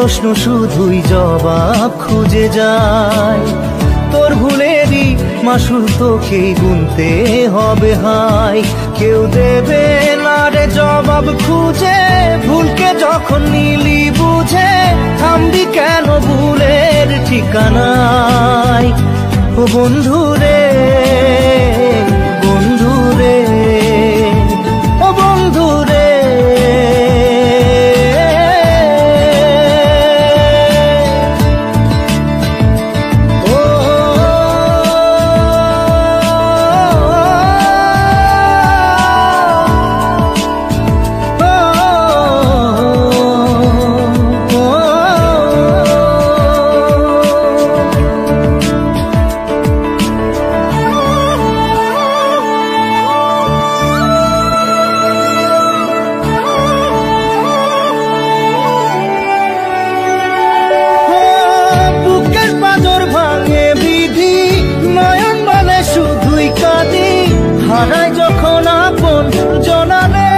প্রশ্ন শুধুই জবাব খুঁজে যায়। তোর ভুলেরই মাসুল তোকেই গুনতে হবে হাই। কেউ দেবে না রে জবাব খুঁজে, ভুলকে যখন নিলি বুঝে থামবি কেন ভুলের ঠিকানায়। ও বন্ধু রে, বন্ধু রে, ও বন্ধু রে। হারাই যখন আপন জনারে,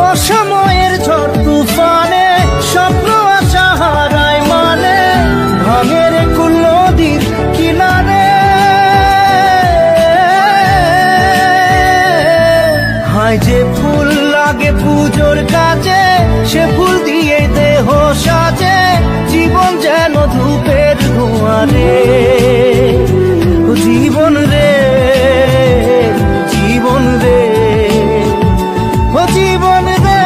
অসময়ের ঝড় তুফানে স্বপ্ন আশা হারায় মানে, ভাঙের কুল নদীর কিনারে। হায় যে ফুল লাগে পুজোর কাজে, সে ফুল দিয়ে দেহ সাজে, জীবন যেন ধূপের ধোঁয়ারে। জীবন রে, জীবন রে, ও জীবন রে।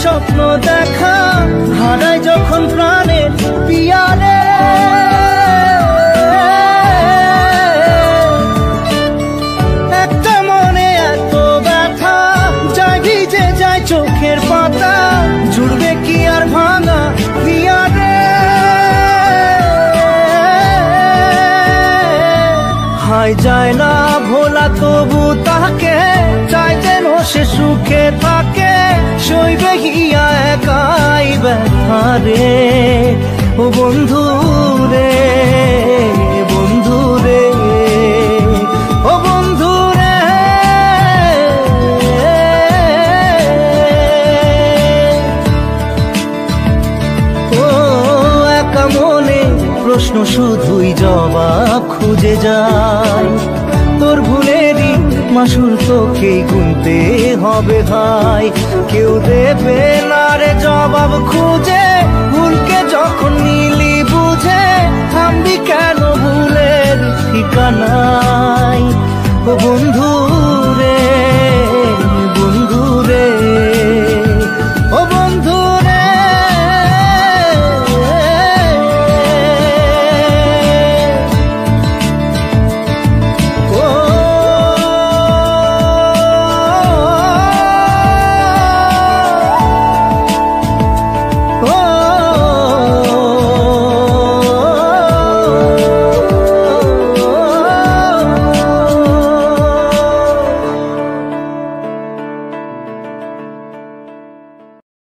স্বপ্ন দেখা হারায় যখন প্রাণের পিয়ারে, একটা মনে এত ব্যথা যায় ভিজে যায় চোখের পাতা, জুড়বে কি আর ভাঙা পিয়ারে। হায় যায় না ভোলা তবু তাকে চাই যেন সে সুখে থাকে, সইবে গিয়া একাই ব্যথা রে। ও বন্ধু রে, বন্ধু রে, ও বন্ধু রে। ও একা মনে প্রশ্ন শুধুই জবাব খুঁজে যায়। তোর ভুলেরই মাসুল তোকেই গুনতে হবে ভাই। কেউ দেবে না রে জবাব খুঁজে, ভুলকে যখন নীল